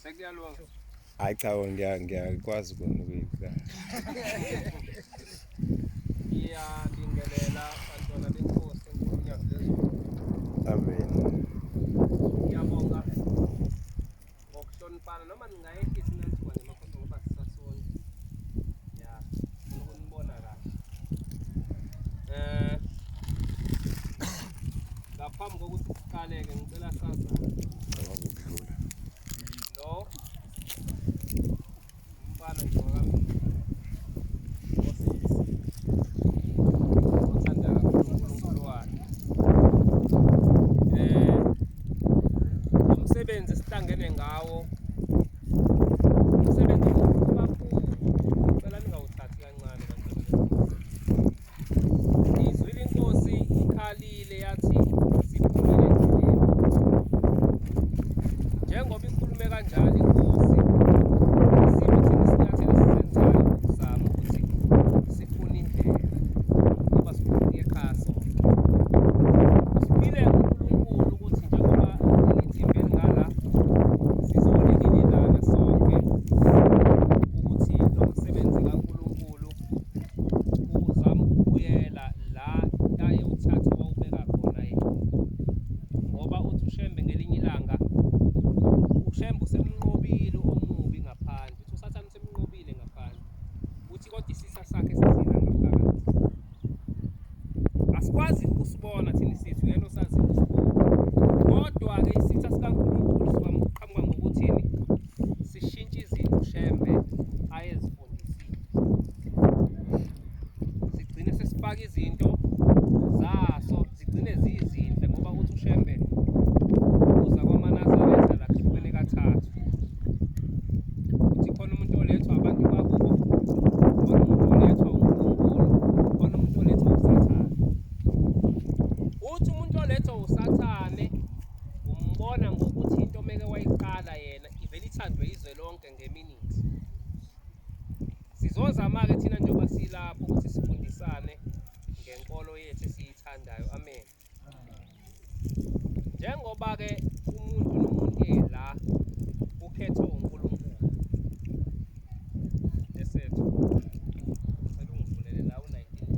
Sekuyalunga. Hayi cha ngiyakwazi ukuyibika. Ngiyabingelela bantwana benkosi enkulu yaphezulu. Amen. Ngiyabonga ngokuhloniphana noma ningayehlisa inethiwa nemakhona ngoba sisasonke. Ya, ukunibona kahle. Ngaphambi kokuthi siqaleke ngicela sazana. Ngokudlula. Lo umfana nje wakami. Othanda kakhulu uNkulunkulu wakhe. Umsebenzi sihlangene ngawo. Umsebenzi omkhulu kakhulu. Ngicela ningawuthathi kancane bantwana. Izwile inkosi ikhalile yathi siphumele endleleni. Njengoba ikhulume kanjalo inkosi, isimo thina isinyathelo esisenzayo ukuzama ukuthi sifune indlela ngoba sifuna ukuya ekhaya sonke. Siphile uNkulunkulu ukuthi njengoba lithimba elingala sizolelelana sonke ukuthi lo msebenzi kaNkulunkulu uzama ukubuyela la ayewuthatha wawubeka khona yena. Ngoba uthi uShembe ngelinye ilanga uShembe usemnqobile omubi ngaphandle. Uthi uSathane usemnqobile ngaphandle. Uthi kodwa isisa sakhe sisila ngaphakathi. Asikwazi ukusibona thina isithu yena osazi ukusibona. Kodwa-ke isitha sikaNkulunkulu siqhamuka ngokuthini sishintshe izinto uShembe ayezifundisile. Sigcine sesifaka izinto zaso zigcine ziyizinhle ngoba uthi uShembe uza kwaManazaretha lahlukene kathathu. Uthi khona umuntu olethwa abantu bakubo, khona umuntu olethwa uNkulunkulu, khona umuntu olethwa uSathane. Uthi umuntu olethwa uSathane umbona ngokuthi into meke wayiqala yena ivele ithandwe izwe lonke ngeminithi. Sizozama-ke thina njengoba silapho ukuthi sifundisane ngenkolo yethu esiyithandayo. Amen. Njengoba-ke umuntu nomuntu la ukhethwe uNkulunkulu. Esethu cela ungivulele la u-1918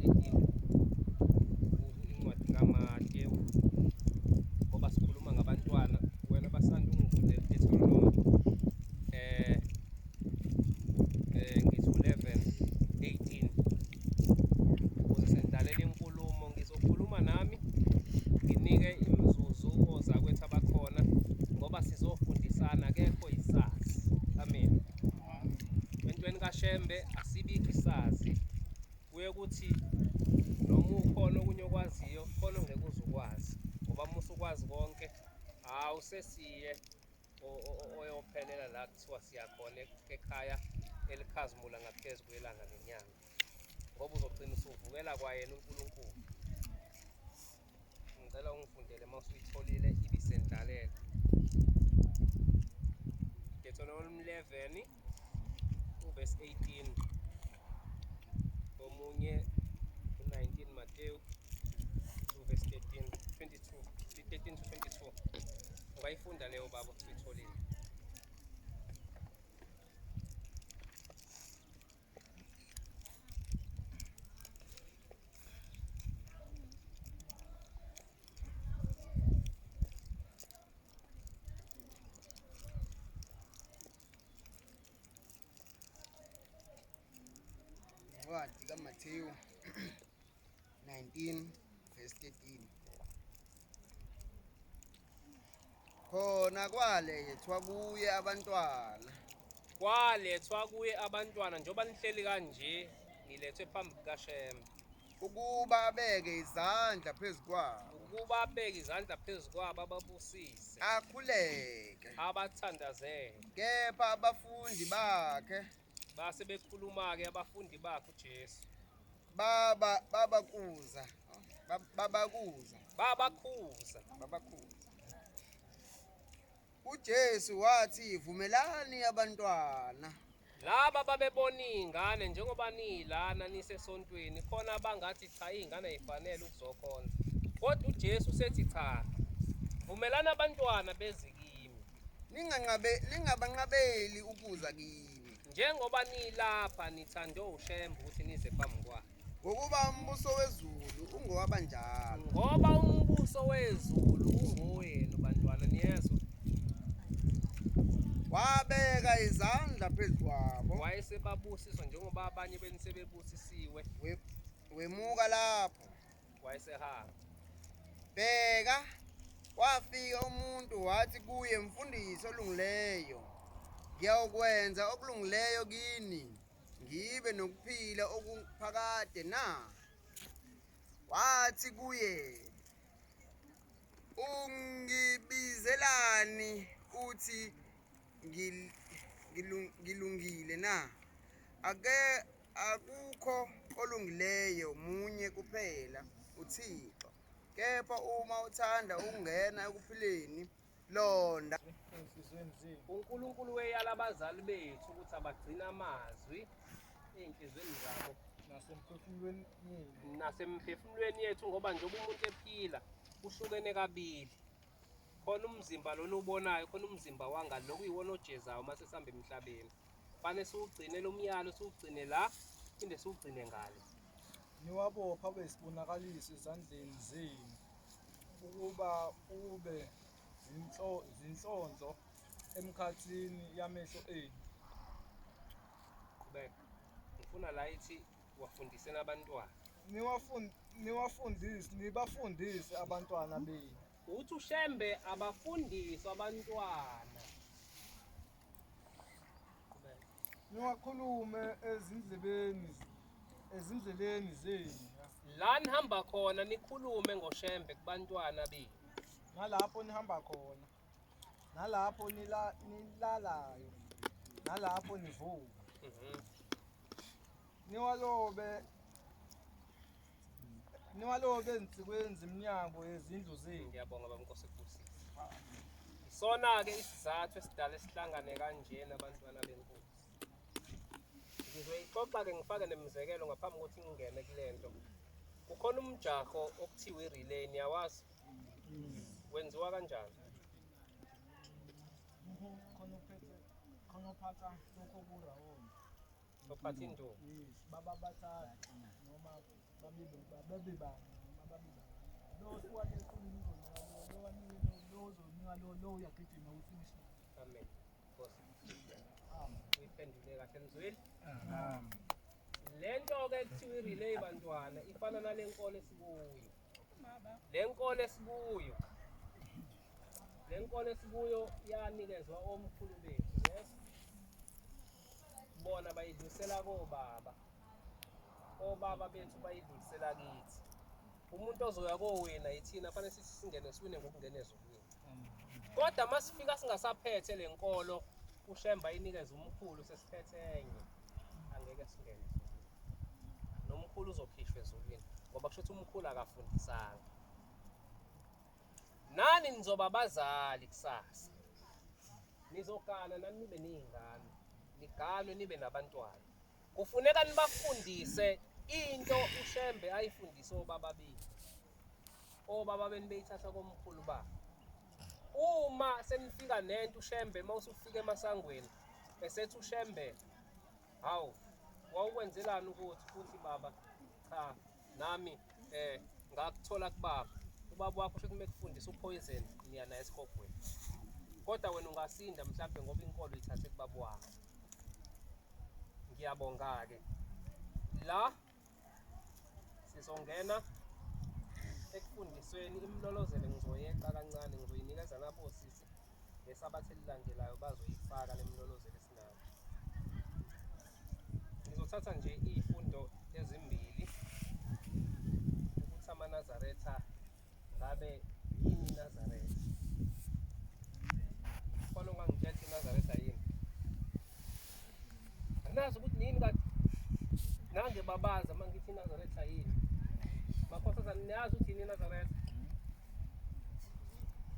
incwadi kaMateyu ngoba sikhuluma ngabantwana wena basanda ungivulele Deuteronomy ngithi 11:18 ukuze sendalela inkulumo ngizokhuluma nami nginike imizuzu ozakwethu abakhona ngoba sizofundisana akekho isazi. Amen. Entweni kaShembe asibikho isazi. Kuye ukuthi noma ukhona okunye okwaziyo khona ongeke uze ukwazi ngoba musa ukwazi konke awusesiye oyophelela la kuthiwa siyakhona ekhaya elikhazimula ngaphezu kwelanga nenyanga ngoba uzogcina usuvukela kwayena uNkulunkulu. Ngicela ungifundele mawusuyitholile ibisendlalela. Deuteronomy 11 verse 18. Omunye 19 Mateyu verse 13 to 22. Ungayifunda leyo baba usuyitholile. Incwadi kaMateyu 19 verse 13. Khona kwalethwa kuye abantwana. Kwalethwa kuye abantwana njengoba nihleli kanje nilethwe phambi kukaShembe. Ukuba abeke izandla phezu kwabo. Ukuba abeke izandla phezu kwabo ababusise. Akhuleke. Abathandazele. Kepha abafundi bakhe base bekhuluma-ke abafundi bakhe uJesu. Babakhuza. uJesu wathi vumelani abantwana. Laba babebona iy'ngane njengoba niyilana nisesontweni khona abangathi cha iy'ngane ay'fanele ukuzokhonza. Kodwa uJesu usethi cha, vumelani abantwana beze kimi. ningabanqabeli ukuza kimi. Njengoba nilapha nithande uShembe ukuthi nize phambi kwakhe. Ngokuba umbuso wezulu ungowabanjalo. Ngoba umbuso wezulu ungowenu bantwana niyezwa. Wabeka izandla phezu kwabo. Wayesebabusiswa njengoba abanye beni sebebusisiwe. Wemuka lapho. Wayesehamba. Bheka, wafika umuntu wathi kuye, mfundisi olungileyo, ngiyawukwenza okulungileyo kini, ngibe nokuphila okuphakade na. Wathi kuye, ungibizelani uthi ngilungile na? Akukho olungileyo munye kuphela, uThixo. Kepha uma uthanda ukungena ekuphileni, londa. uNkulunkulu weyala abazali bethu ukuthi abagcina amazwi ey'nhlizweni zabo nasemphefumulweni yethu, ngoba njengoba umuntu ephila uhlukene kabili. Khona umzimba lona ubonayo, khona umzimba wangalo lokuyiwona ojezayo uma sesihamba emhlabeni. Kufanele siwugcine lo myalo, siwugcine la, phinde siwugcine ngale. Niwabopha besibonakaliso ezandleni zenu ukuba ube zinhlonzo emkhathini yamehlo enu. Qhubeka. Ngifuna la ithi wafundiseni abantwana. Nibafundise abantwana benu. Uthi uShembe abafundise abantwana. Qhubeka. Niwakhulume ezindleleni zenu. La nihamba khona nikhulume ngoShembe kubantwana benu. Nalapho nihamba khona, nalapho nilalayo, nalapho nivuka. Niwalobe ezinsikweni zeminyango yezindlu zenu. Ngiyabonga bamnkosi ekusisi. Isona-ke isizathu esidala esihlangane kanjena abantwana benkosi. Ngizoyixoxa-ke ngifake nemizekelo ngaphambi kokuthi ngingene kule nto. Kukhona umjaho okuthiwa i-relay, niyawazi? Wenziwa kanjani? Khona uphatha lokho kurawona. Sophatha intombi. Yes, baba bathathu noma babe bane. Lo siwane equlini lo uyagijima ufinish. Amen. Nkosi. Uyiphendule kahle mzweli. Le nto-ke kuthiwa i-relay bantwana ifana nale nkolo esikuyo. Le nkolo esikuyo yanikezwa omkhulu bethu, yes? Bona bayidlulisela kobaba. Obaba bethu bayidlulisela kithi. Umuntu ozoya kowena yithina fanele sithi singene siwine ngokungena ezulwini. Kodwa masifika singasaphethe le nkolo, uShembe ayinikeze umkhulu sesiphethe enye, angeke singene. Nomkhulu uzokhishwa ezulwini ngoba kusho ukuthi umkhulu akafundisanga. Nani nizoba abazali kusasa. Nizogana nani nibe ney'ngane. Niganwe nibe nabantwana. Kufuneka nibafundise into uShembe ayifundise obaba bethu. Obaba beni beyithatha komkhulu babo. Uma senifika nento uShembe mawusufika emasangweni esethi uShembe, hawu wawukwenzelani ukuthi baba cha nami ngakuthola kubaba. Ubaba wakho usho kumekufundisa upoison niya naye esikogweni. Kodwa wena ungasinda mhlawumbe ngoba inkolo ithathe kubaba wakho. Ngiyabonga-ke. La sizongena ekufundisweni imlolozele ngizoyeqa kancane ngizoyinikeza nabosisi ngesabatha elilandelayo bazoyifaka le mlolozelo esinayo. Ngizothatha nje iy'fundo ezimbili ukuthi amaNazaretha ngabe yini iNazaretha. Khona ongangitshela iNazaretha yini? Anazi ukuthi nini kanti nange babaza uma ngithi iNazaretha yini. Makhosazana niyazi ukuthi yini iNazaretha?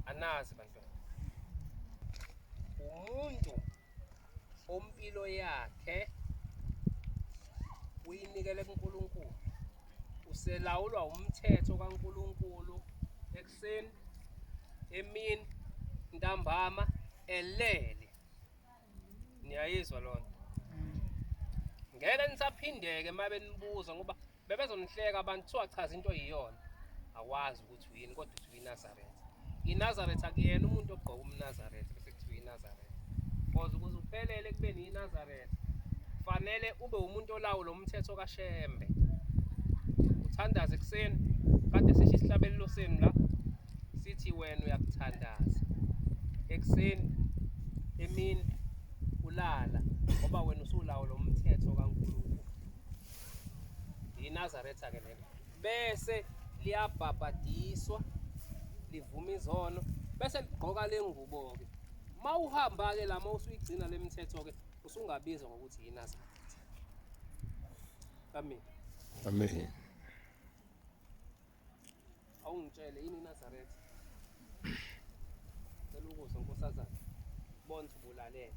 Anazi bantwana. Umuntu ompilo yakhe uyinikele kuNkulunkulu. Uselawulwa umthetho kaNkulunkulu ekuseni, emini, ntambama elele. Niyayizwa lona? Ngeke nisaphindeke uma benibuza ngoba bebezonihleka abantu kuthiwa chaza into yiyona. Awazi ukuthi uyini kodwa uthi uyiNazaretha. INazaretha akuyena umuntu ogqoka umNazaretha bese kuthiwa iNazaretha. Because ukuze uphelele kubeni iNazaretha fanele ube umuntu olawo lo mthetho kaShembe. Uthandaze ekuseni kade sisho isihlabelelo senu la sithi wena uyakuthandaza. Ekuseni emini ulala ngoba wena usulawo lo mthetho kaNkulunkulu. INazaretha ke lelo. Bese liyabhabhadiswa livuma izono bese ligqoka lengubo ke. Mawuhamba ke la mawusuyigcina lemithetho ke usungabizwa ngokuthi iNazaretha. Amen. Amen. Awungitshele yini iNazaretha? Cela ukuzwa nkosazana. Bonke ubulalele.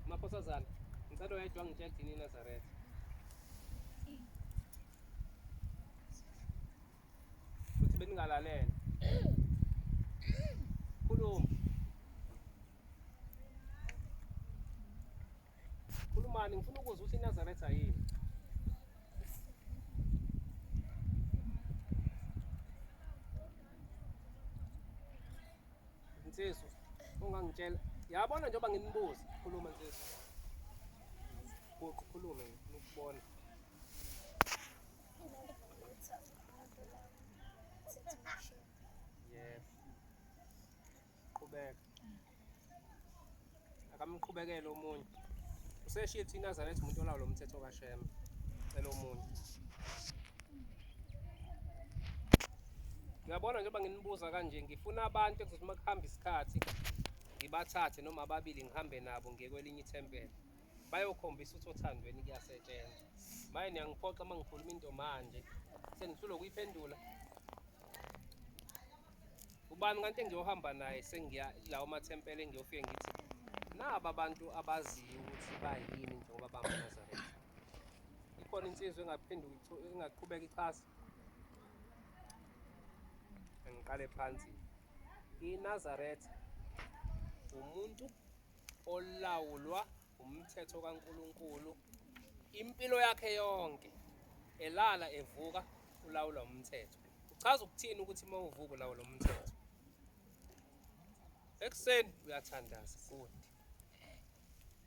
Makhosazana, ngicela oyedwa ngitshele yini iNazaretha? Futhi beningalalele. Khuluma. Khulumani ngifuna ukuzwa ukuthi iNazaretha yini. Nsizwa, ungangitshela. Yabona njengoba nginibuza, khuluma nsizwa. Khulume ngikubona. Yes. Qhubeka. Akamqhubekele omunye. Useshiye ukuthi iNazaretha umuntu olawo lo mthetho kaShembe. Cela omunye. Ngiyabona njengoba nginibuza kanje ngifuna abantu ekuzothi uma kuhamba isikhathi ngibathathe noma ababili ngihambe nabo ngiye kwelinye ithempeli bayokhombisa ukuthi othandweni kuyasetshenzwa. Maye niyangiphoxa uma ngikhuluma into manje sengihlulwa ukuyiphendula. Ubani kanti engiyohamba naye sengiya lawo mathempeli engiyofike ngithi naba abantu abaziyo ukuthi bayini njengoba bamaNazaretha. Ikhona insizwe engaqhubeka ichasa. Ngiqale phansi. INazaretha umuntu olawulwa umthetho kaNkulunkulu impilo yakhe yonke elala evuka ulawulwa umthetho. Uchaza ukuthini ukuthi uma uvuka ulawulwa umthetho? Ekuseni uyathandaza futhi.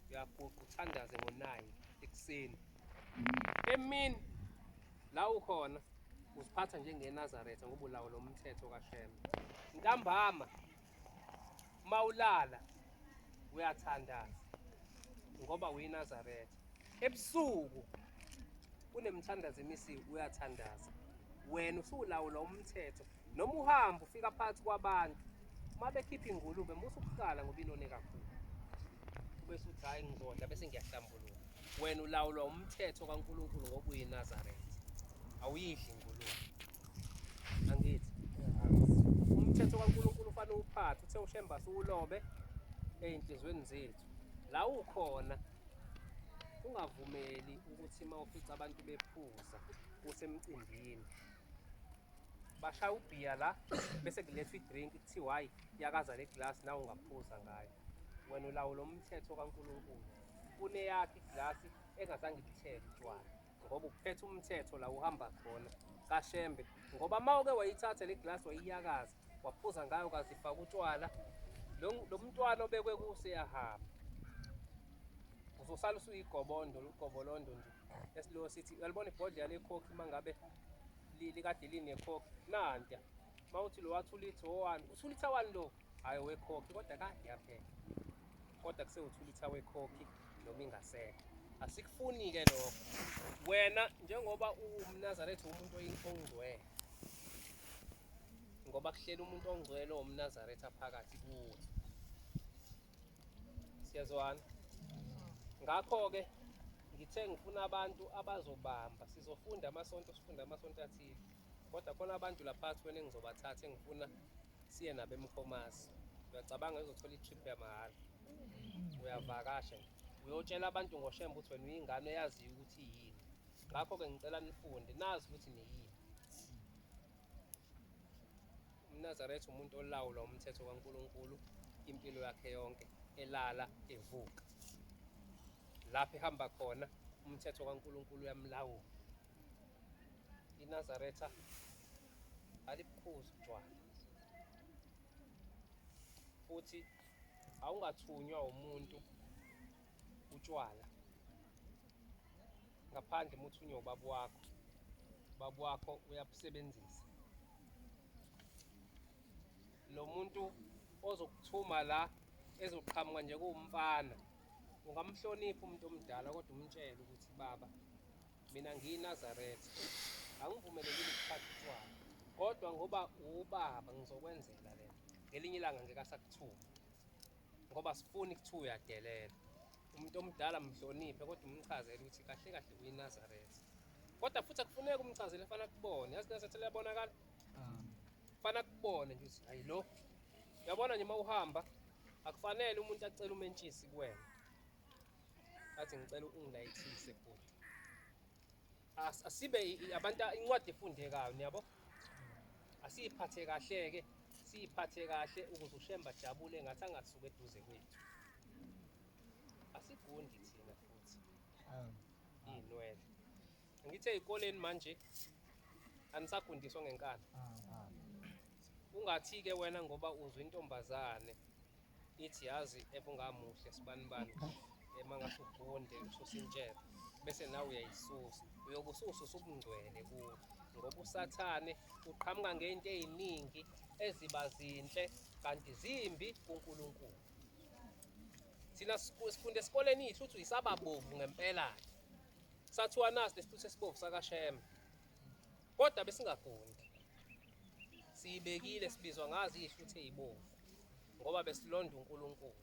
Uyaguqa uthandaze ngo9 ekuseni. Emini la ukhona uziphatha njengeNazaretha ngoba ulawo lo mthetho kaShembe. Ntambama mawulala uyathandaza ngoba uyiNazaretha. Ebusuku kunemthandazo emisiwe uyathandaza. Wena usulawo lo mthetho noma uhamba ufika phakathi kwabantu uma bekhipha ingulube musu ukuqala ngoba ilone kakhulu. Bese uthi hayi ngizodla bese ngiyahlambuluka. Wena ulawulwa umthetho kaNkulunkulu ngoba uyiNazaretha. Awuyidli ingulube. Angithi umthetho kaNkulunkulu ufanele uphathe uthe uShembe ulobe einhlizweni zethu. La ukhona ungavumeli ukuthi mawufica abantu bephuza usemcimbini. Bashaya ubhiya la bese kulethwa idrink kuthiwa hayi yakaza le glass nawe ungaphuza ngayo. Wena ulawula umthetho kaNkulunkulu. Kuneyakhe iglasi engazange ithele utshwala ngoba uphethe umthetho la uhamba khona kaShembe ngoba mawuke wayithatha le glass wayiyakaza waphuza ngayo kazifaka utshwala lo mntwana obekwe kuse yahamba. Uzosala ugobolondo nje. Esilo sithi uyalibona ibhodlela lekhokhi mangabe likade linekhokhi nanta mawuthi lo wathi ulitha 1 usulitha 1 lo hayi wekhokhi kodwa kade yaphela kodwa kusewuthulitha wekhokhi noma ingasekho. Asikufuni ke lokho. Wena njengoba uMnazaretha umuntu ongcwele ngoba kuhlela umuntu ongcwele omNazaretha phakathi kuwe. Siyazwana. Ngakho ke ngithe ngifuna abantu abazobamba sizofunda amasonto sifunda amasonto athile kodwa khona abantu lapha wena engizobathatha engifuna siye nabo eMkhomasi. Uyacabanga uzothola itrip yamahhala. Uyavakasha uyotshela abantu ngoShembe ukuthi wena uyingane eyaziyo ukuthi yini. Ngakho ke ngicela nifunde nazi ukuthi niyini. uNazaretha umuntu olawula umthetho kaNkulunkulu impilo yakhe yonke, elala evuka. Lapho ehamba khona umthetho kaNkulunkulu uyamlawula. iNazaretha alibukhuzi utshwala, futhi awungathunywa umuntu utshwala ngaphandle uma uthunywa ubaba wakho. Ubaba wakho uyabusebenzisa. Lo muntu ozokuthuma la ezoqhamuka nje kuwumfana, ungamhlonipha umuntu omdala kodwa umtshele ukuthi baba, mina ngiyiNazaretha, angivumelekile ukuphatha utshwala, kodwa ngoba ubaba ngizokwenzela lento. Ngelinye ilanga ngeke asakuthuma ngoba sifuni kuthiwa uyadelela. Umuntu omdala mhloniphe kodwa umchazele ukuthi kahle kahle uyiNazaretha. Kodwa futhi akufuneki umchazele, efana kubone. Yazi iNazaretha liyabonakala? Fana kubone nje ukuthi hayi lo. Uyabona nje uma uhamba akufanele umuntu acele umentshisi kuwena. Athi ngicela ungilayithise futhi. Asibe abantu incwadi efundekayo, niyabo? Asiyiphathe kahle-ke, siyiphathe kahle ukuze uShembe ajabule ngathi angasuka eduze kwethu. Asigundi thina futhi iy'nwele. Ngithe ey'koleni manje anisagundiswa ngenkani. Ungathi-ke wena ngoba uzwe intombazane ithi yazi ebungamuhle sibanibani emangase ugunde ususintshela bese nawe uyayisusa. Uyobe usususa ubungcwele kuwo ngoba usathane uqhamuka ngey'nto ey'ningi eziba zinhle kanti zimbi kuNkulunkulu. Thina sifunde esikoleni iy'hluthu yisababovu ngempela-ke. Sathiwa nasi lesithuthu esibovu sakaShembe, kodwa besingagundi. Siyibekile sibizwa ngazo iy'hluthu ey'bovu ngoba besilonda uNkulunkulu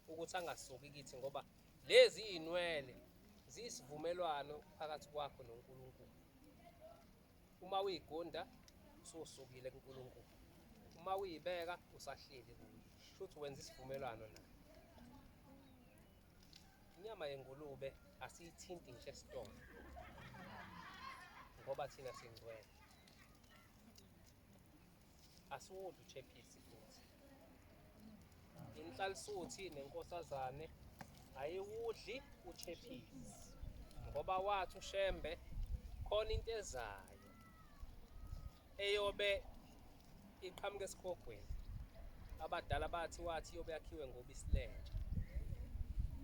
ukuthi angasuki kithi, ngoba lezi iy'nwele ziyisivumelwano phakathi kwakho noNkulunkulu. Uma uyigunda ususukile kuNkulunkulu, uma uyibeka usahleli kuyo, futhi wenza isivumelwano naye. Inyama yengulube asiyithinti ngisho esitolo ngoba thina singcwele. Asiwudli utshephisi futhi. Inhlalisuthi nenkosazane ayiwudli utshephisi ngoba wathi uShembe khona into ezayo eyobe iqhamuka esikhogweni. Abadala bathi wathi iyobe yakhiwe ngobisilentsha,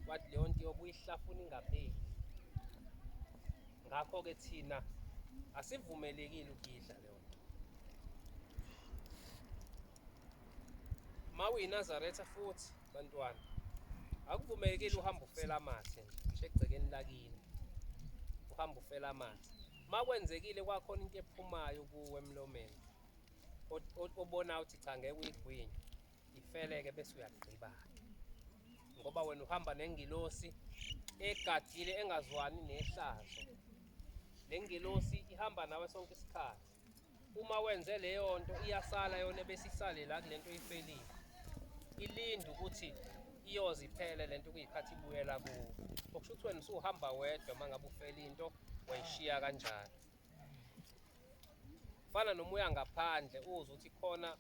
wathi leyo nto iyobe uyihlafuna ingapheli. Ngakho-ke thina asivumelekile ukuyidla leyo nto. Ma uyiNazaretha futhi bantwana, akuvumelekile uhambe ufela amathe nje ngisho egcekeni lakini, uhambe ufela amathe. Ma kwenzekile kwakhona into ephumayo kuwe emlomeni obonayo ukuthi cha ngeke uyigwinye, ifeleke bese uyagqibana ngoba wena uhamba nengilosi egadile engazwani nehlazo. Le ngilosi ihamba nawe sonke isikhathi. Uma wenze leyo nto iyasala yona bese isale la kule nto ifelile, ilinde ukuthi iyoze iphele le nto kuyikhathi ibuyela kuwo. Okusho ukuthi wena usuhamba wedwa uma ngabe ufela into wayishiya kanjalo. Fana noma uya ngaphandle uzwe ukuthi khona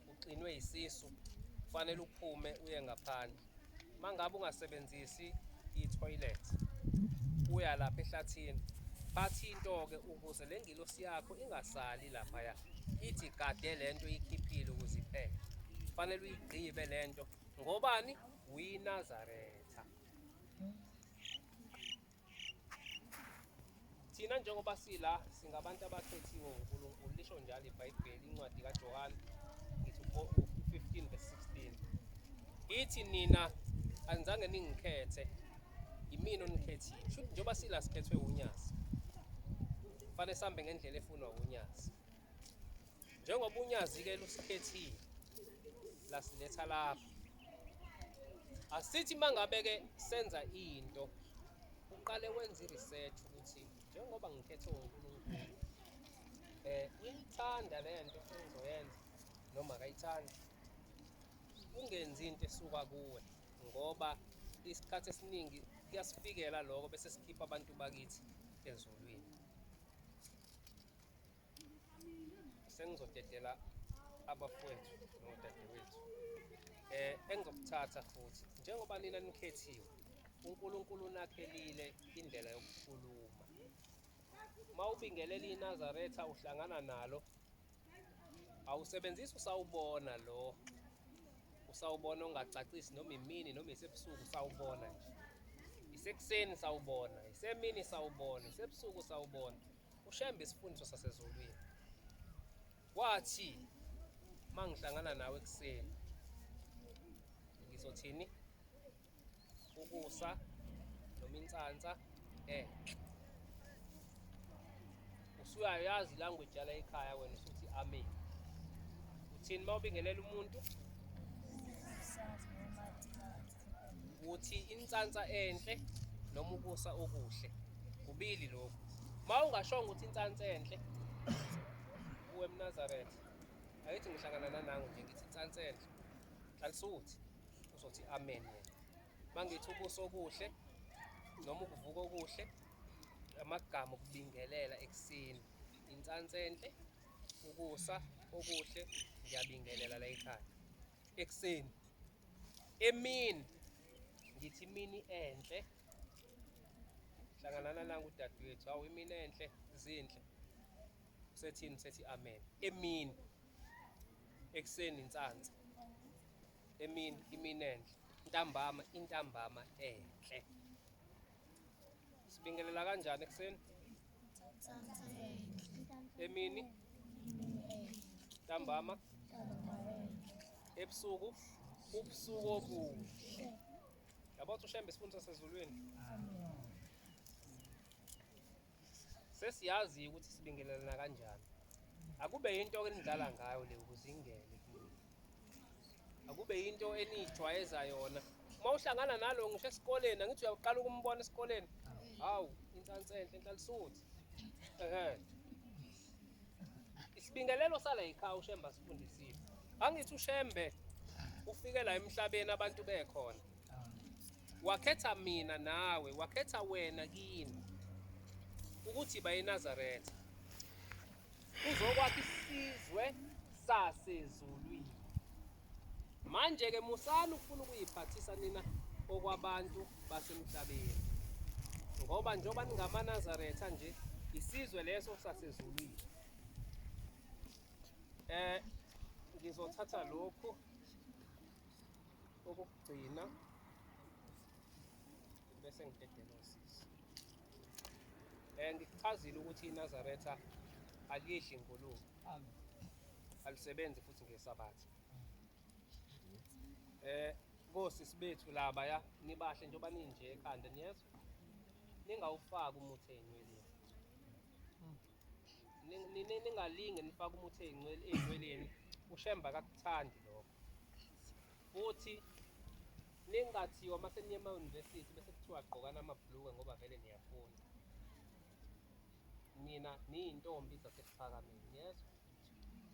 uxinwe yisisu, kufanele uphume uye ngaphandle. Uma ngabe ungasebenzisi i-toilet uya lapha ehlathini, phathi into-ke ukuze le ngilosi yakho ingasali laphaya, ithi gade le nto ikhiphile ukuze iphele. Kufanele uyigqibe le nto ngobani? UyiNazaretha. Thina njengoba sila singabantu abakhethiwe uNkulunkulu, lisho njalo iBhayibheli, incwadi kaJohane ngithi 15:16. Ithi nina anizange ningikhethe, yimina onikhethile. Kusho ukuthi njengoba sila sikhethwe uNyazi, kufanele sihambe ngendlela efunwa uNyazi. Njengoba uNyazi-ke lusikhethile lasiletha lapha, asithi uma ngabe-ke senza into uqale wenze i-research ukuthi njengoba ngikhethwe uNkulunkulu, uyayithanda le nto engizoyenza noma akayithandi. Ungenzi into esuka kuwe ngoba isikhathi esiningi kuyasifikela lokho bese sikhipha abantu bakithi ezulwini. Sengizodedela abafowethu nodadewethu engizokuthatha futhi njengoba nina nikhethiwe uNkulunkulu nakhelile indlela yokukhuluma mawubingelela iNazaretha uhlangana nalo awusebenzisi usawubona lo usawubona ongacacisi noma imini noma isebusuku usawubona nje isekuseni sawubona isemini sawubona isebusuku sawubona ushembe isifundiso sasezulwini wathi mangihlangana nawe ekuseni ngizothini ukusa noma insansa usuyayazi language yala ekhaya wena usuthi amen uthini mawubingelela umuntu uthi insansa enhle noma ukusa okuhle kubili lokho mawungashonga ukuthi insansa enhle uwe eMnazaretha ayithi ngihlangana nangu nje ngithi insansa enhle hlalisuthi uzothi amen yena mangithi ubuso okuhle noma ukuvuka okuhle amagama okubingelela ekuseni insansa enhle ukusa okuhle ngiyabingelela la ekhaya ekuseni emini ngithi imini enhle hlanganana nangu udadewethu hawu imini enhle zinhle usethini sethi amen emini ekuseni insansa emini imini enhle ntambama intambama enhle sibingelela kanjani ekuseni emini ntambama ebusuku ubusuku obuhle yabo ushembe isifundiso sasezulwini sesiyazi ukuthi sibingelelana kanjani akube into enidlala ngayo le ukuzingele akube into enijwayeza yona uma uhlangana nalo ngisho esikoleni angithi uyaqala ukumbona esikoleni hawu insansa enhle enhlalisuthi isibingelelo sala ekhaya ushemba sifundisile angithi ushembe ufike la emhlabeni abantu bekhona wakhetha mina nawe wakhetha wena kini ukuthi bayeNazaretha uzokwakha isizwe sasezulwini manje ke musani ufuna ukuyiphathisa nina okwabantu basemhlabeni ngoba njengoba ningamaNazaretha nje isizwe leso sasezulwini ngizothatha lokhu okugcina bese ngidedela usisi ngikuchazile ukuthi iNazaretha aliyehli inkulumo alisebenzi futhi ngesabatha kosisi bethu labaya nibahle njengoba ninje ekhanda niyezwa ningawufaki umuthi ey'nweleni ningalinge nifake umuthi ey'nweleni ushemba akakuthandi lokho futhi ningathiwa mase niye ema-university bese kuthiwa gqokana amabhuluke ngoba vele niyafunda nina niyintombi zasesiphakameni yezwa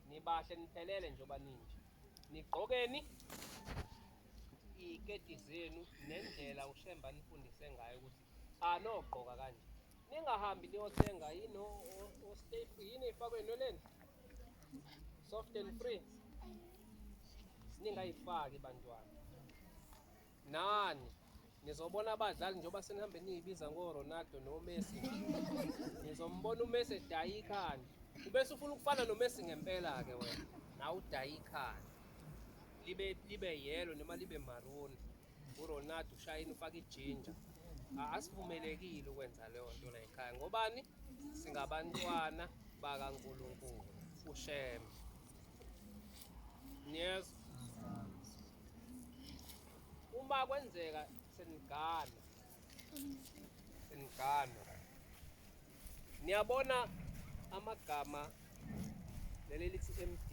nibahle niphelele njengoba ninje nigqokeni iy'keti zenu nendlela ushemba nifundise ngayo ukuthi anogqoka kanje ningahambi niyothenga yini o-stay free yini ey'fakwe ey'nweleni soft and free ningayifaki bantwana nani nizobona abadlali njengoba senihambe niyibiza ngo-Ronaldo no-Messi nizombona uMessi edaya ikhanda ubese ufuna ukufana noMessi ngempela-ke wena nawe udaya ikhanda libe yellow noma libe maroon uRonaldo ushayini ufake ijinja asivumelekile ukwenza leyo nto la ekhaya ngobani singabantwana bakaNkulunkulu ushembe niyezwa uma kwenzeka senigana niyabona amagama leli lithi MD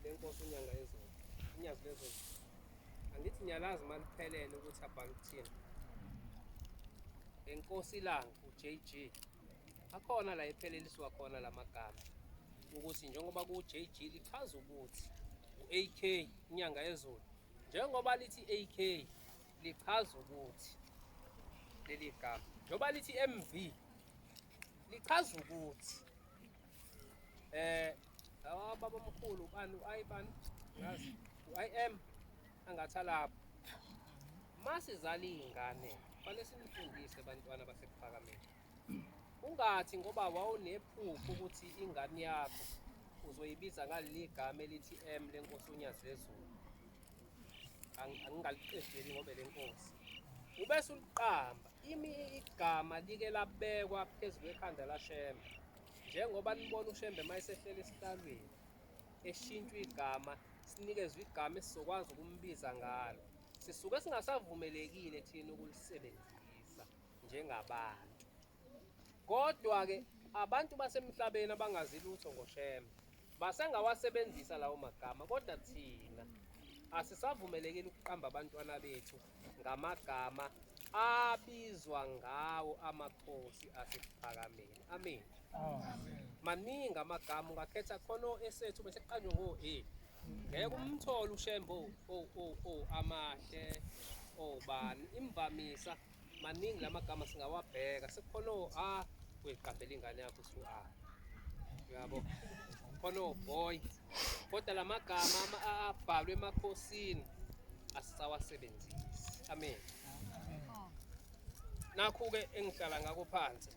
lenkosi unyanga yezolo inyazi lezolo angithi nyalazi maliphelele ukuthi abhale ukuthini enkosi langa uJJ akhona la epheleliswa khona lamagama ukuthi njengoba ku-JG lichaza ukuthi u-AK inyanga yezulu njengoba lithi AK lichaza ukuthi leli gama njengoba lithi MV lichaza ukuthi lawa baba omkhulu ubani u-ayibani yazi u-im angathi alapho masizala iy'ngane fanele simfundise bantwana basephakameni ungathi ngoba wawunephupho ukuthi ingane yakho uzoyibiza ngaleli gama elithi M lenkosi uNyazi lezulu angingaliqedeli ngobe lenkosi ubese uliqamba igama like labekwa phezu kwekhanda laShembe njengoba nibona uShembe mayesehlela esihlalweni eshintshwa igama sinikezwe igama esizokwazi ukumbiza ngalo sisuke singasavumelekile thina ukulisebenzisa njengabantu kodwa-ke abantu basemhlabeni abangazi lutho ngoShembe basengawasebenzisa lawo magama kodwa thina asisavumelekile ukuqamba abantwana bethu ngamagama abizwa ngawo amakhosi asephakameni amen maningi amagama ungakhetha khona esethu bese kuqanjwe ngo-A ngeke umthole uShembe amahle obani imvamisa maningi lamagama singawabheka sekukhona o-A uyiqambela ingane yakho usu-A yabo khona o-boy kodwa lamagama abhalwe emakhosini asisawasebenzisi amen nakhu-ke engihlala ngako phansi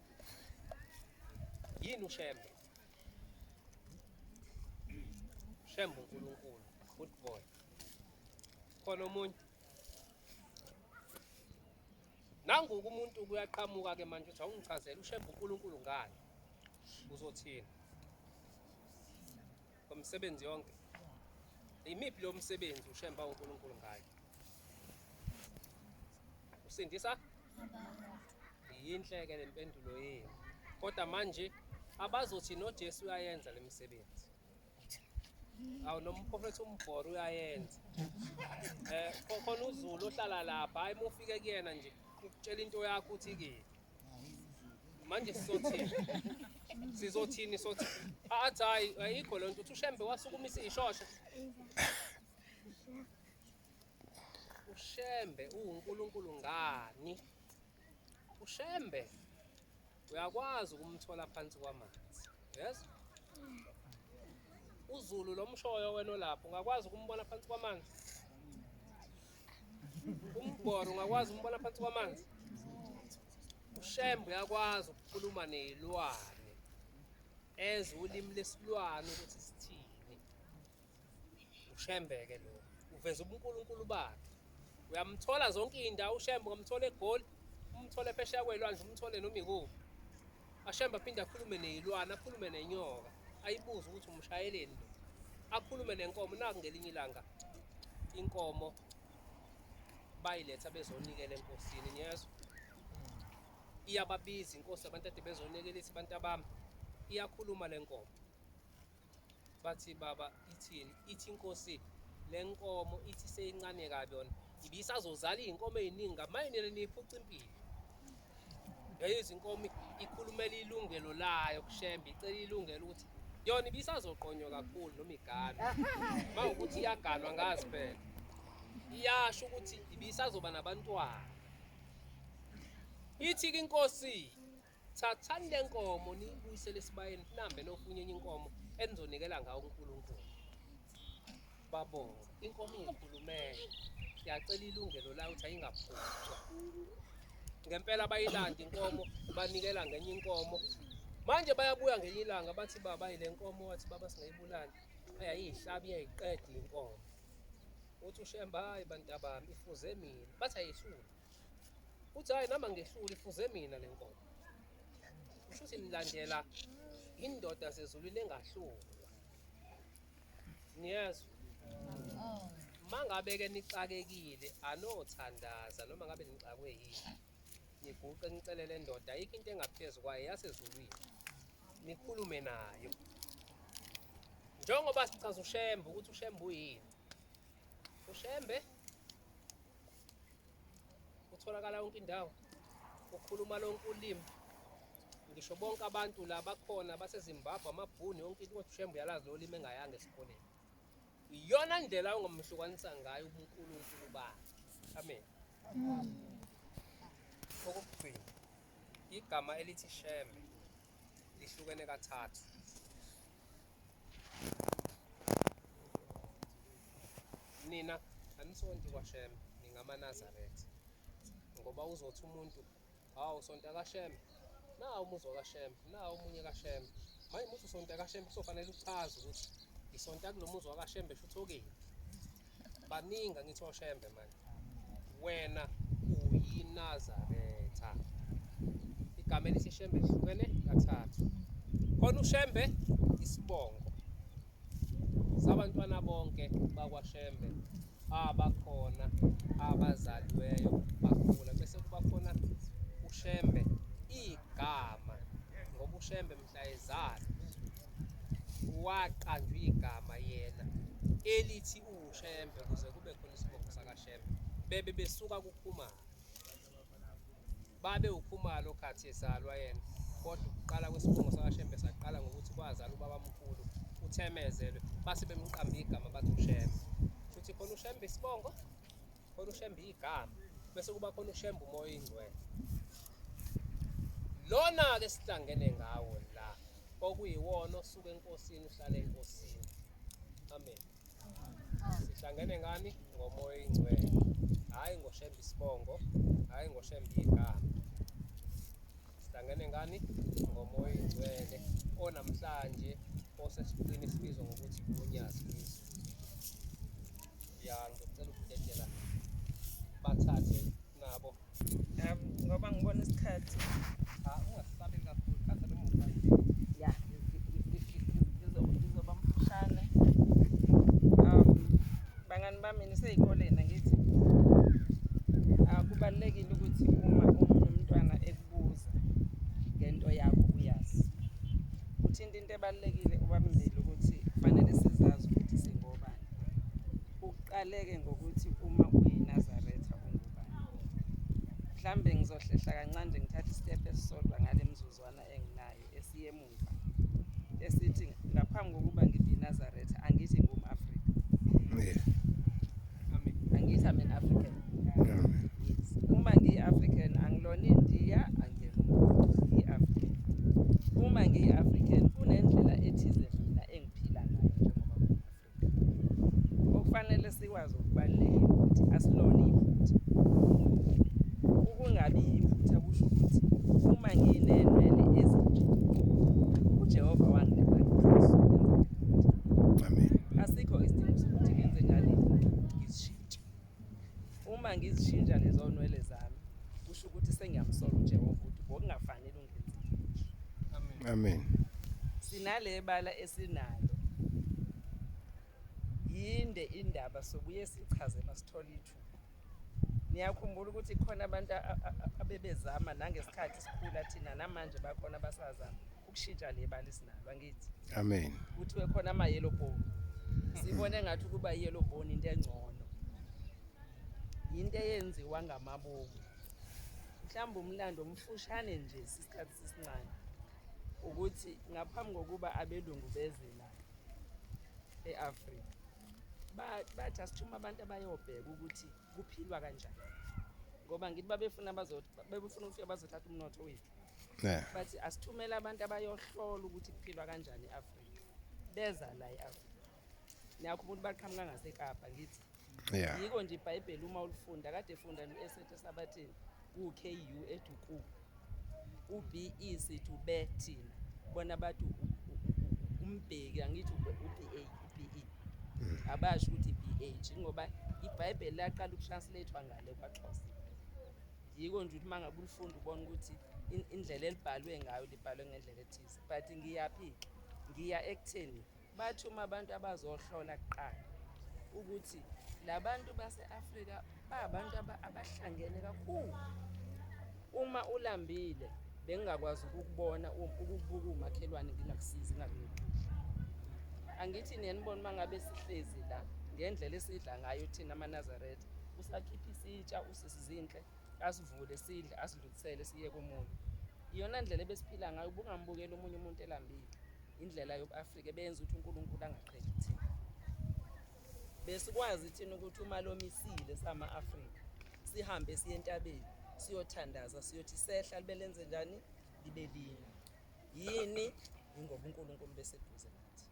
yini uShembe Shembe uNkulunkulu good boy khona omunye nangoku umuntu kuyaqhamuka-ke manje uthi awungichazele uShembe uNkulunkulu ngani uzothini komsebenzi yonke imiphi lo msebenzi uShembe uNkulunkulu ngayo usindisa yinhle-ke le mpendulo yenu kodwa manje abazothi noJesu uyayenza le misebenzi awu nomprofethi uMbhoro uyayenza khona uZulu ohlala lapha hayi uma ufike kuyena nje ukutshela into yakho uthi-ke manje sizothini sothi athi hayi ayikho le nto uthi uShembe wasukumisa iy'shosha uShembe uwuNkulunkulu ngani uShembe uyakwazi ukumthola phansi kwamanzi yes uZulu lo mshoyo wena olapho ungakwazi ukumbona phansi kwamanzi uMbhoro ungakwazi ukumbona phansi kwamanzi uShembe uyakwazi ukukhuluma nezilwane ezwe ulimi lesilwane ukuthi sithini uShembe-ke lo uveza ubuNkulunkulu bakhe uyamthola zonke iy'ndawo uShembe ungamthola eGoli umthole phesheya kwey'lwandle umthole noma ikuphi uShembe aphinde akhulume nezilwane akhulume nenyoka ayibuze ukuthi umshayeleni lo akhulume nenkomo naku ngelinye ilanga inkomo bayiletha bezonikela enkosini niyezwa iyababiza inkosi abantu ade bezonikela ithi bantu abami iyakhuluma le nkomo bathi baba ithini ithi inkosi le nkomo ithi seyincane kabi yona ibisazozala iy'nkomo ey'ningi ngamayinene niyiphuca impilo yayizi inkomo ikhulumela ilungelo layo kuShembe icela ilungelo ukuthi yona ibisazoqonywa kakhulu noma iganwa mawukuthi iyaganwa ngazi phela iyasho ukuthi ibisazoba nabantwana ithi-ke inkosi thathani le nkomo niyibuyisele esibayeni nihambe nofunye enye inkomo enizonikela ngawo uNkulunkulu babonga inkomo iyikhulumele yacela ilungelo layo ukuthi ayingaphucwa ngempela bayilanda inkomo banikela ngenye inkomo manje bayabuya ngelinye ilanga bathi baba yile nkomo wathi baba singayibulali ayayihlabi iyayiqeda inkomo uthi uShembe hayi bantu abami ifuze mina bathi ayihluli uthi hayi nama ngehlula ifuze mina le nkomo usho ukuthi nilandela indoda sezulwini engahlulwa niyezwa mangabe-ke nixakekile anothandaza noma ngabe nixakwe yini niguqe nicelele ndoda ayikho into engaphezu kwayo yasezulwini nikhulume nayo njengoba sichaza uShembe ukuthi uShembe uyini uShembe utholakala yonke indawo ukhuluma lonke ulimi ngisho bonke abantu la bakhona baseZimbabwe amabhunu yonke into ukuthi uShembe uyalazi lo limi engayanga esikoleni iyona ndlela ongamhlukanisa ngayo ubuNkulunkulu bakhe amen okugcina igama elithi Shembe lihlukene kathathu nina anisondi kwaShembe ningamaNazaretha ngoba uzothi umuntu hawu usonta kaShembe nawu umuzi wakaShembe nawu omunye kaShembe manje umuthi usonta kaShembe kuzofanele uchaze ukuthi isonta kulo muzi wakaShembe shutho okephi baningi angithi oShembe manje wena uyinazaretha igama elithi Shembe lihlukene kathathu khona uShembe isibongo sabantwana bonke bakwaShembe abakhona abazaliweyo bakhula bese kuba khona uShembe igama ngoba uShembe mhla ezalwa waqanjwa igama yena elithi uShembe kuze kube khona isibongo sakaShembe bebe besuka kuKhumalo babe uKhumalo khathi ezalwa yena kodwa ukuqala kwesibongo sakaShembe saqala ngokuthi kwazala ubabamkhulu uThemezele base bemqamba igama bathi uShembe futhi khona uShembe isibongo khona uShembe igama bese kuba khona uShembe umoya oyingcwele lona ke sihlangene ngawo la okuyiwona osuka enkosini uhlala enkosini amen sihlangene ngani ngomoya oyingcwele hayi ngoShembe isibongo hayi ngoShembe igama sihlangene ngani ngomoya oyingcwele onamhlanje osesiqini esibizwa ngokuthi uNyazi Kristu ya ngicela ukudedela bathathe nabo ngoba ngibona isikhathi ungasabeli kakhulu kade noma ufanye ya ngizoba mfushane bangani bami niseyikoleni angithi kubalulekile ukuthi uma omunye umntwana ekubuza ngento yakho uyazi uthinta into ebalulekile ubambile ukuthi kufanele sizazi ukuthi singobani uqaleke ngokuthi uma uyinazaretha ungubani mhlambe ngizohlehla kancane ngithatha istep esisodwa ngale mzuzwana enginayo esiye emuva esithi ngaphambi kokuba ngibe iNazaretha angithi ngumAfrika angithi I'm an African yes. Uma ngiyi-African angilona India ngiyi-African uma ngiyi-African kunendlela ethize mina engiphila ngayo njengoba ngiyi-Afrika okufanele sikwazi ukubalulekile ukuthi asilona iphutha ukungabi iphutha kusho ukuthi uma nginenwele ezinje uJehova wangidala Amen. asikho isidingo sokuthi ngenze njani ngizishintshe uma ngizishintsha lezo nwele zami kusho ukuthi sengiyamsola uJehova ukuthi bokungafanele ungenze Amen. sinale bala esinalo yinde indaba sobuye sichaze masithola ithuba niyakhumbula ukuthi khona abantu abebezama nangesikhathi sikhula thina namanje bakhona basazama ukushintsha le bala esinalo angithi Amen. kuthiwe khona ama-yellow bone sibone ngathi ukuba i-yellow bone into engcono yinto eyenziwa ngamabomu mhlawumbe umlando omfushane nje isikhathi sisincane ukuthi ngaphambi kokuba abelungu beze la e-Afrika bathi asithuma abantu abayobheka ukuthi kuphilwa kanjani ngoba ngithi babefuna ukufika bazothatha umnotho wethu bathi asithumele abantu abayohlola ukuthi kuphilwa kanjani e-Afrika beza la e-Afrika niyakhumbula ukuthi baqhamuka ngaseKapa ngithi yiko nje iBhayibheli uma ulifunda kade efunda no-Esetha Sabathini ku-KU eduku u-BE sithi ube thina bona bathi umbheki angithi u-BE abasho ukuthi BH ngoba iBhayibheli laqala ukutranslatewa ngale kwaXhosa yiko nje ukuthi mangabe ulifunda ubona ukuthi indlela elibhalwe ngayo libhalwe ngendlela ethize but ngiyaphi ngiya ekutheni bathuma abantu abazohlola kuqala ukuthi labantu base-Afrika bayabantu abahlangene kakhulu uma ulambile bengingakwazi ukukubona ukubuka umakhelwane ngingakusizi ngakunikudla angithi niyanibona mangabe sihlezi la ngendlela esidla ngayo thina amaNazaretha usakhipha isitsha usisizinhle asivule sidle asidlulisele siye komunye iyona ndlela ebesiphila ngayo ubungambukela omunye umuntu elambile indlela yobu-Afrika beyenza ukuthi uNkulunkulu angaqheli thina besikwazi thina ukuthi uma lomisile sama-Afrika sihambe siye entabeni siyothandaza siyothi sehla libe lenze njani libe lini yini ingoba uNkulunkulu beseduze nathi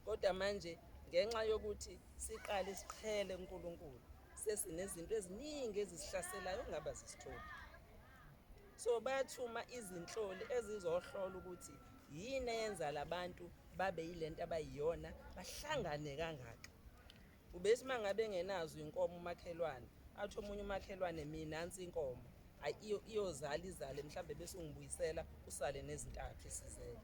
kodwa manje ngenxa yokuthi siqale siqhele uNkulunkulu sesinezinto eziningi ezisihlaselayo ngaba zisitholi. So bayathuma izinhloli ezizohlola ukuthi yini eyenza labantu babe yilento abayiyona bahlangane kangaka. Ubese mangabe engenazo inkomo umakhelwane athi omunye umakhelwane mina nansi inkomo iyozala izale mhlambe bese ungibuyisela usale nezintathu isizele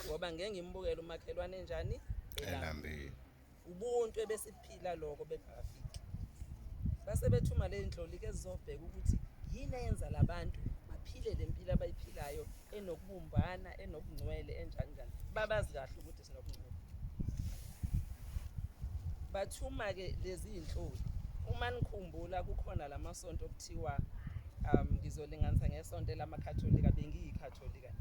ngoba ngeke ngimbukele umakhelwane enjani elambile ubuntu ebesiphila lokho bebhafiki base bethuma le nhloli ke zizobheka ukuthi yini eyenza labantu baphile lempilo abayiphilayo enokubumbana enobungcwele enjani njani babazi kahle ukuthi sinobungcwele. Bathuma ke lezi inhloli uma nikhumbula kukhona lamasonto okuthiwa ngizolinganisa ngesonto lamakatholika bengiyikatholika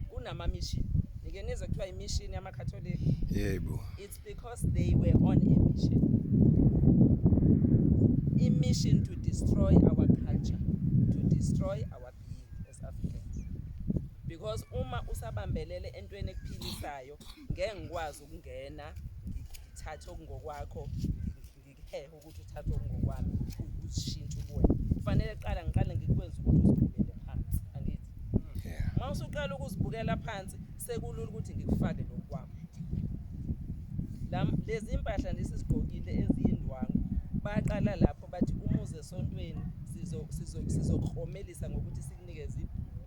kunama mission ngeke nize kuthiwa imission yamakatholika yebo it's because they were on a mission mission to destroy our culture to destroy our being as Africans because uma usabambelele entweni ekuphilisayo ngeke ngikwazi ukungena ngithathe okungokwakho ngikuhehe ukuthi uthathe okungokwami usishintshe ubuwena kufanele ngiqale ngikwenza ukuthi uzibukele phansi angithi uma usuqala ukuzibukela phansi sekulula ukuthi ngikufake lokwami lezi impahla lesizigqokile eziyindwangu baqala lapho bathi umuze esontweni sizokromelisa ngokuthi sikunikeze ibhuku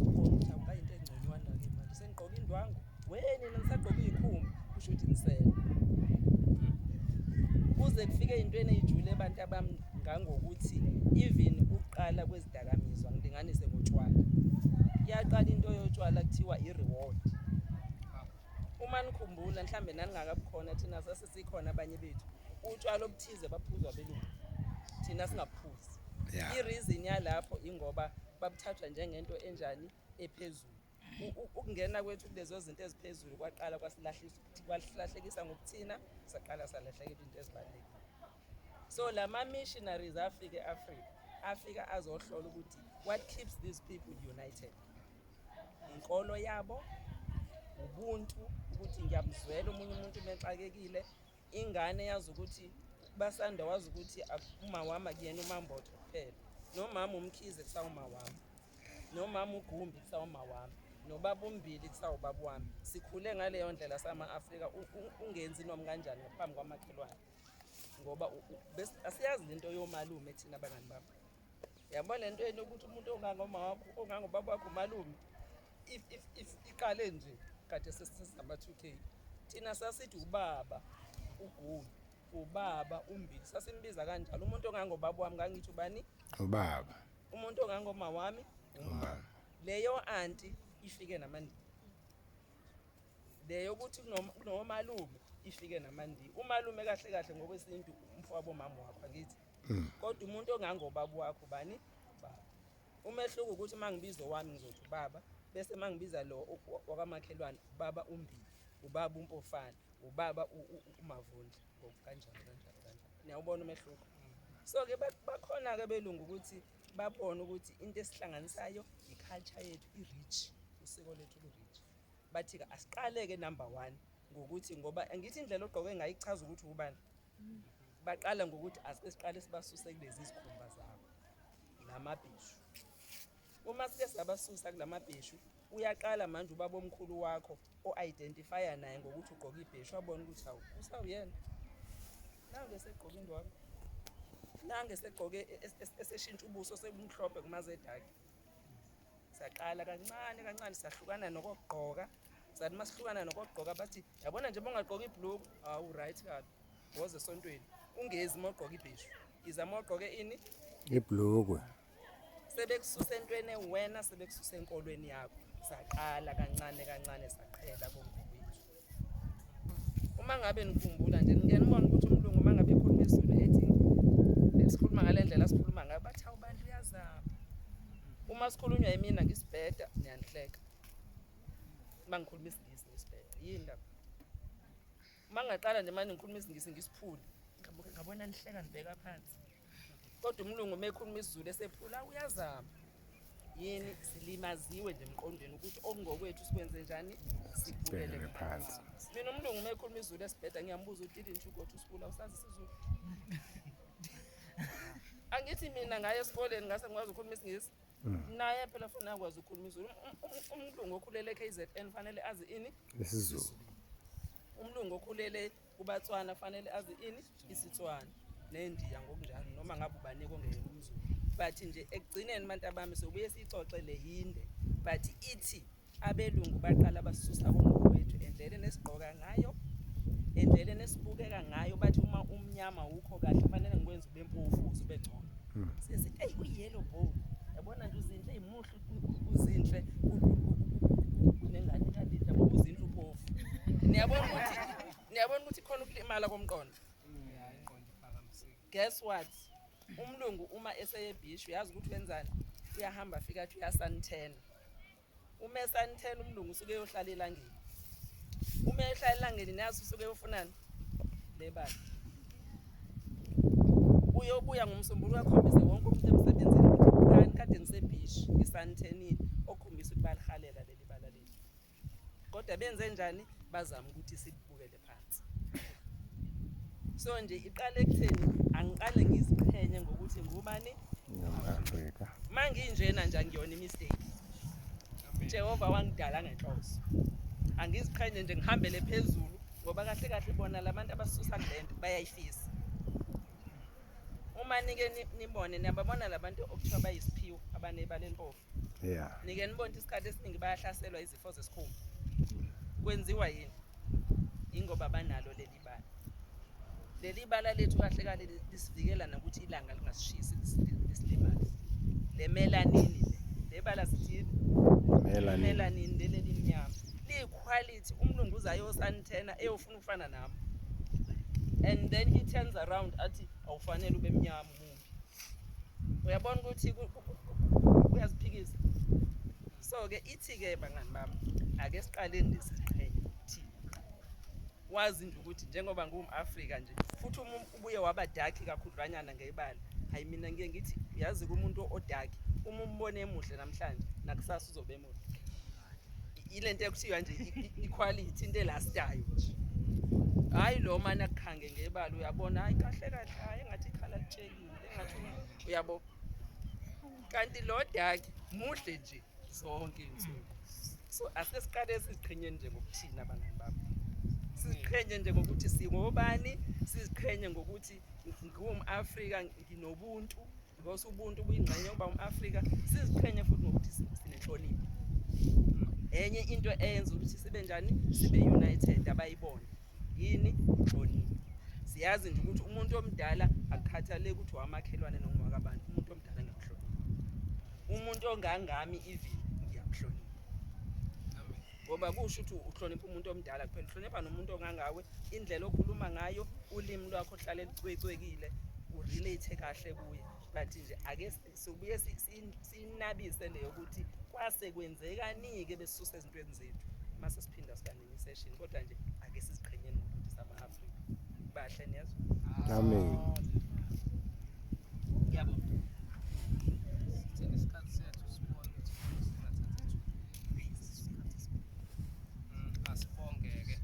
ukuthi into engconywana ke manje sengigqoka indwangu wena nisagqoka izikhumba kusho ukuthi nisele kuze kufike intweni ejule abantu abangangokuthi even uqala kwezidakamizwa ngilinganise ngotshwala yaqala into yotshwala kuthiwa i-reward uma nikhumbula mhlambe naningakabukhona thina sasesikhona abanye bethu utshwala obuthize baphuzwa belungu thina singaphuzi i-reason yalapho ingoba babuthathwa njengento enjani ephezulu ukungena kwethu kulezo zinto eziphezulu kwaqala kwasilahlekisa ngokuthina saqala salahlekela into ezibalulekile. So lama missionaries afike Africa azohlola ukuthi what keeps these people united inkolo yabo ubuntu ukuthi ngiyamzwela omunye umuntu mexakekile ingane yazi ukuthi basanda wazi ukuthi uma wami kuyena umambotho kuphela nomama umkhize kusawuma wami nomama ugumbi kusawuma wami nobaba umbili kusawubaba wami sikhule ngaleyo ndlela sama-Afrika ungenzi noma kanjani ngaphambi kwamakhelwane ngoba asiyazi lento yomalume thina abangani bami yabona lento yeni ukuthi umuntu ongangobaba wakho umalume if iqale nje kade sesisaba 2K thina sasithi ubaba ugumbi ubaba umbili sasimbiza kanjalo umuntu ongangobaba wami ngangithi ubani ubaba umuntu ongangoma wami umama leyo anti ifike namandi leyo ukuthi kunomalume ifike namandi umalume kahle kahle ngokwesintu umfowabo mama wakho ngithi kodwa umuntu ongangobaba wakho bani baba umehluko ukuthi mangibizo wami ngizothi ubaba bese mangibiza lo wakamakhelwane baba umbili ubaba umpofana ubaba umavundla ngokanjalo niyawubona umehluko. So ke bakhona ke belungu ukuthi babone ukuthi into esihlanganisayo iculture yethu i-rich usiko lethu lu-rich bathi ke asiqaleke number 1 ngokuthi ngoba angithi indlela ogqoke ngayichaza ukuthi ubani baqala ngokuthi asike siqale sibasuse kulezi izikhumba zabo namabhishu uma sike sabasusa kulamabhishu uyaqala manje ubaba omkhulu wakho o-identifya naye ngokuthi ugqoka ibhishu abone ukuthi hawu usawuyena nange segqoka indwangu nange segqoke eseshintsha ubuso sebumhlophe kumazedaki saqala kancane sahlukana nokugqoka sathi masihlukana nokugqoka bathi yabona nje bongagqoka ibhluku awu right kabi woze esontweni ungezi mogqoka ibhishu izama ogqoke ini ibhluku sebekususa entweni wena sebekususa enkolweni yakho saqala kancane saqhela bonkwethu uma ngabe nikhumbula nje ngenibona ukuthi umlungu uma ngabe ekhuluma isizulu ethi sikhuluma ngalendlela sikhuluma ngayo bathi awubantu uyazama uma sikhulunywa yimina ngisibheda niyanhleka uma ngikhuluma isingisi ngisibheda yini lapho uma ngaqala nje manje ngikhuluma isingisi ngisiphule ngabona nihleka nibeka phansi kodwa umlungu uma ekhuluma isizulu esephula uyazama yini silimaziwe nje emqondweni ukuthi okungokwethu sikwenze njani sikubukele Sibhekele phansi. mina umlungu mekhuluma izulu esibhedla ngiyambuza ukuthi didn't you go to school awusazi isizulu angithi mina ngaye esikoleni ngase ngikwazi ukukhuluma isingisi naye phela futhi akwazi ukukhuluma izulu umlungu okhulele KZN fanele azi ini Isizulu. umlungu okhulele kubatswana fanele azi ini isitswana nendiya ngokunjalo noma ngabe ubanike ongeyena umzulu but nje ekugcineni abantu abami sobuye sixoxele yinde but ithi abelungu baqala basisusa ngokwethu endleleni esigqoka ngayo endleleni esibukeka ngayo bathi uma umnyama ukho kahle fanele ngikwenza ube mpofu ube ngcono sithi hey uyelo bo yabona nje uzinhle imuhle uzinhle kunengane kanti ngoba uzinhle uphofu niyabona ukuthi khona ukulimala komqondo guess what umlungu uma eseyebhishu yazi ukuthi wenzani uyahamba afika athi uyasanthena uma esanthena umlungu usuke eyohlala elangeni uma ehlala elangeni nazi usuke eyofunani lebala uyobuya ngomsombuluko akhombise wonke umuntu emsebenzini ukuthi ukani kade ngisebhishi ngisanthenile okhombisa ukuthi balihalela leli bala leli kodwa benze njani bazama ukuthi sibukele phansi so nje iqale ekutheni angiqale ngiziqhenye ngokuthi ngubani Afrika. manginjena nje angiyona imistake Jehova wangidala ngenhloso angiziqhenye nje ngihambele phezulu ngoba kahle kahle bona labantu abasusa kulento bayayifisa uma nike nibone niyababona labantu okuthiwa bayisiphiwo abanebala empofu Yeah. nike nibona isikhathi esiningi bayahlaselwa izifo zesikhumba kwenziwa yini ingoba banalo leli bala lethu kahle kahle lisivikela nokuthi ilanga lingasishisi lisilimali le melanin le bala sithi melanin leli limnyama liquality umlungu uzayo santhena eyofuna ukufana nami and then he turns around athi awufanele ube mnyama umuntu uyabona ukuthi uyaziphikisa so ke ithi ke bangani bami ake siqaleni lesiqhenye thina wazi nje ukuthi njengoba ngumAfrika nje futhi ubuye waba dark kakhudlwanyana ngebala hayi mina ngeke ngithi yazi kumuntu odark uma umbone emuhle namhlanje nakusasa uzobe emuhle ilento ekuthiwa nje equality into elastayo nje hayi lo mana akhange ngebala uyabona hayi kahle kahle hayi engathi ikhala litshekile engathi uyabo kanti lo dark muhle nje zonke insuku so asesiqale siziqhenye nje ngokuthina abangani bami siziqhenye nje ngokuthi singobani siziqhenye ngokuthi ngumAfrika nginobuntu because ubuntu buyingxenye yokuba umAfrika siziqhenye futhi ngokuthi sinenhlonipho enye into eyenza ukuthi sibe njani sibe united abayibona yini inhlonipho siyazi nje ukuthi umuntu omdala akukhathaleki ukuthi wamakhelwane noma wakabantu umuntu omdala ngiyamhlonipha umuntu ongangami even ngiyamhlonipha ngoba kusho ukuthi uhlonipha umuntu omdala kuphela uhlonipha nomuntu ongangawe indlela okhuluma ngayo ulimi lwakho hlale licwecwekile urelate kahle kuye but nje ake sobuye sinabise leyo ukuthi kwase kwenzekani-ke besisusa ezintweni zethu mase siphinda sikanini session kodwa nje ake siziqhenyeni ngokuthi sama-Afrika bahle niyezwa Amen. ngiyabonga isikhathi sethu sibone ukuthi asibonge-ke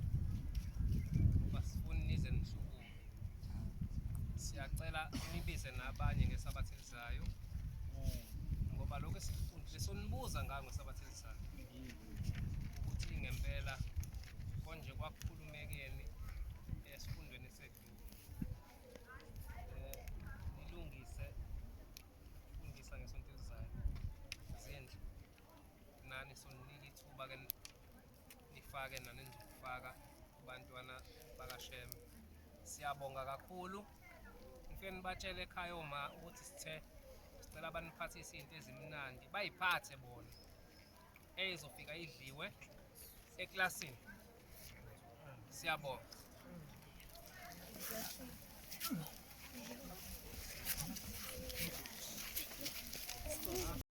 ngoba sifuni nize nihlubuke siyacela nibize nabanye ngesabathelisayo ngoba lokho esikufundile sonibuza ngayo ngesabathelisayo ukuthi ngempela konje kwakukhulumekeni esifundweni sethu nilungise ifundisa ngesonto elizayo zindlu nani soninika ithuba-ke nifake nanenizokufaka kubantwana bakasheme siyabonga kakhulu ngifike nibatshele ekhaya oma ukuthi sicela baniphathise izinto ezimnandi bayiphathe bona eyizofika idliwe eklasini siyabonga